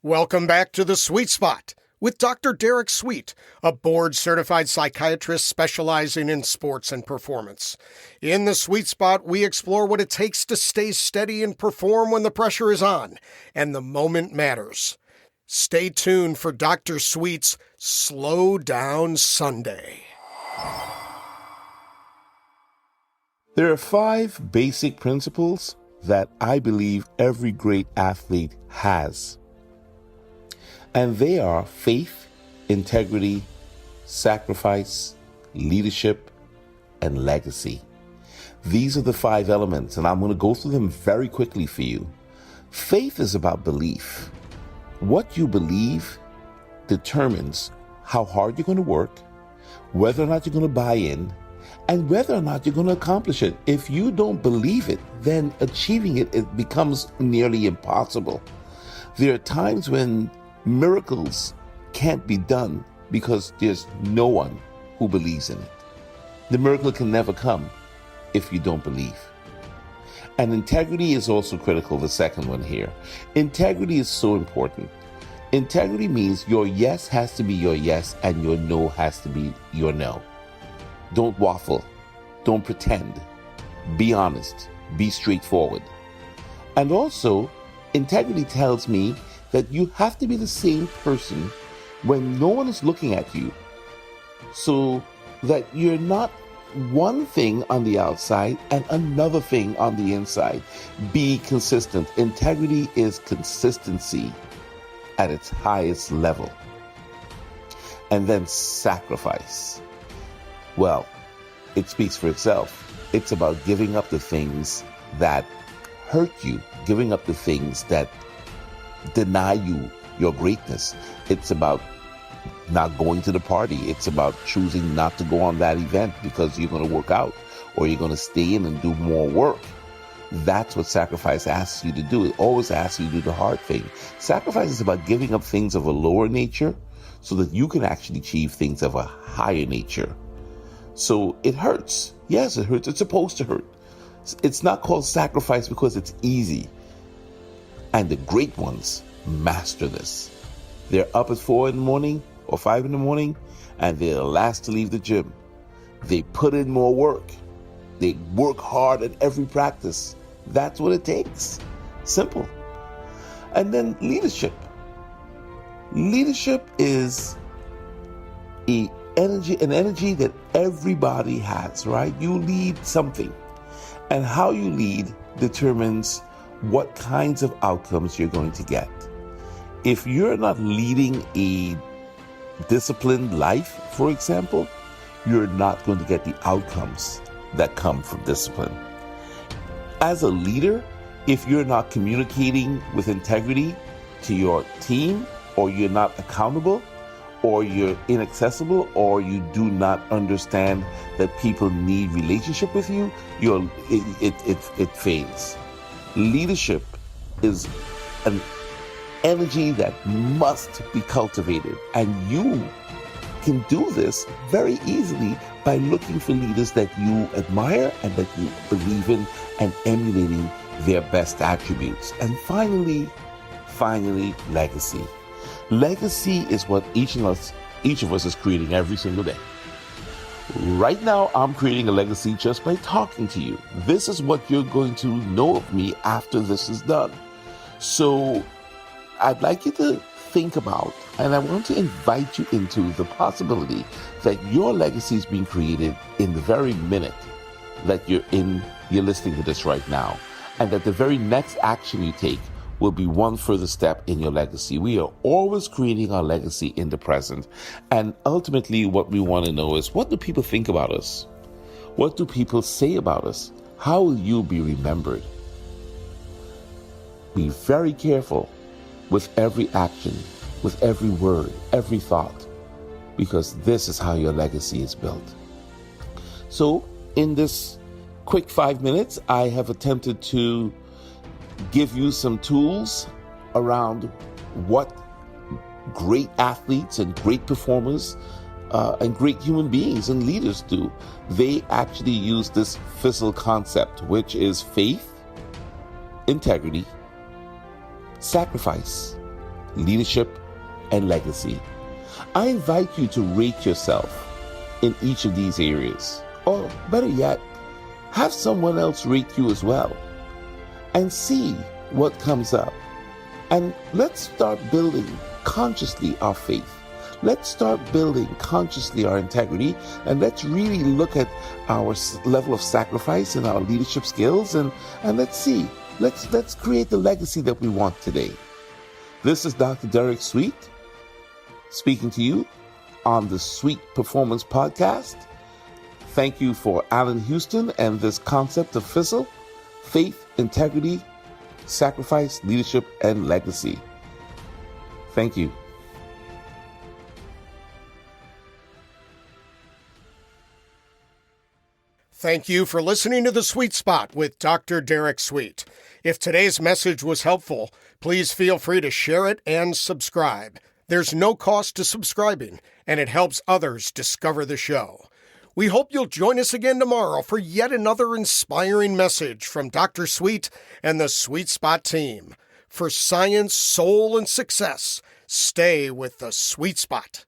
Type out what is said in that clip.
Welcome back to The Sweet Spot with Dr. Derek Sweet, a board-certified psychiatrist specializing in sports and performance. In The Sweet Spot, we explore what it takes to stay steady and perform when the pressure is on and the moment matters. Stay tuned for Dr. Sweet's Slow Down Sunday. There are 5 basic principles that I believe every great athlete has. And they are faith, integrity, sacrifice, leadership, and legacy. These are the 5 elements, and I'm going to go through them very quickly for you. Faith is about belief. What you believe determines how hard you're going to work, whether or not you're going to buy in, and whether or not you're going to accomplish it. If you don't believe it, then achieving it becomes nearly impossible. There are times when miracles can't be done because there's no one who believes in it. The miracle can never come if you don't believe. And integrity is also critical, the second one here. Integrity is so important. Integrity means your yes has to be your yes and your no has to be your no. Don't waffle. Don't pretend. Be honest. Be straightforward. And also, integrity tells me that you have to be the same person when no one is looking at you, so that you're not one thing on the outside and another thing on the inside. Be consistent. Integrity is consistency at its highest level. And then sacrifice. Well, it speaks for itself. It's about giving up the things that hurt you, giving up the things that deny you your greatness. It's about not going to the party. It's about choosing not to go on that event because you're going to work out or you're going to stay in and do more work. That's what sacrifice asks you to do. It always asks you to do the hard thing. Sacrifice is about giving up things of a lower nature so that you can actually achieve things of a higher nature. So it hurts. Yes, it hurts. It's supposed to hurt. It's not called sacrifice because it's easy. And the great ones master this. They're up at 4 in the morning or 5 in the morning, and they're the last to leave the gym. They put in more work. They work hard at every practice. That's what it takes. Simple. And then leadership. Leadership is an energy that everybody has, right? You lead something. And how you lead determines what kinds of outcomes you're going to get. If you're not leading a disciplined life, for example, you're not going to get the outcomes that come from discipline. As a leader, if you're not communicating with integrity to your team, or you're not accountable, or you're inaccessible, or you do not understand that people need relationship with you, it fails. Leadership is an energy that must be cultivated, and you can do this very easily by looking for leaders that you admire and that you believe in and emulating their best attributes. And finally, legacy. Legacy is what each of us is creating every single day. Right now, I'm creating a legacy just by talking to you. This is what you're going to know of me after this is done. So I'd like you to think about, and I want to invite you into the possibility that your legacy is being created in the very minute that you're listening to this right now, and that the very next action you take will be one further step in your legacy. We are always creating our legacy in the present. And ultimately, what we want to know is, what do people think about us? What do people say about us? How will you be remembered? Be very careful with every action, with every word, every thought, because this is how your legacy is built. So, in this quick 5 minutes, I have attempted to give you some tools around what great athletes and great performers and great human beings and leaders do. They actually use this FISL concept, which is faith, integrity, sacrifice, leadership, and legacy. I invite you to rate yourself in each of these areas. Or better yet, have someone else rate you as well. And see what comes up. And let's start building consciously our faith. Let's start building consciously our integrity, and let's really look at our level of sacrifice and our leadership skills, and let's see. Let's create the legacy that we want today. This is Dr. Derek Sweet speaking to you on the Sweet Performance Podcast. Thank you for Alan Houston and this concept of FISL: faith, integrity, sacrifice, leadership, and legacy. Thank you. Thank you for listening to The Sweet Spot with Dr. Derek Sweet. If today's message was helpful, please feel free to share it and subscribe. There's no cost to subscribing, and it helps others discover the show. We hope you'll join us again tomorrow for yet another inspiring message from Dr. Sweet and the Sweet Spot team. For science, soul, and success, stay with the Sweet Spot.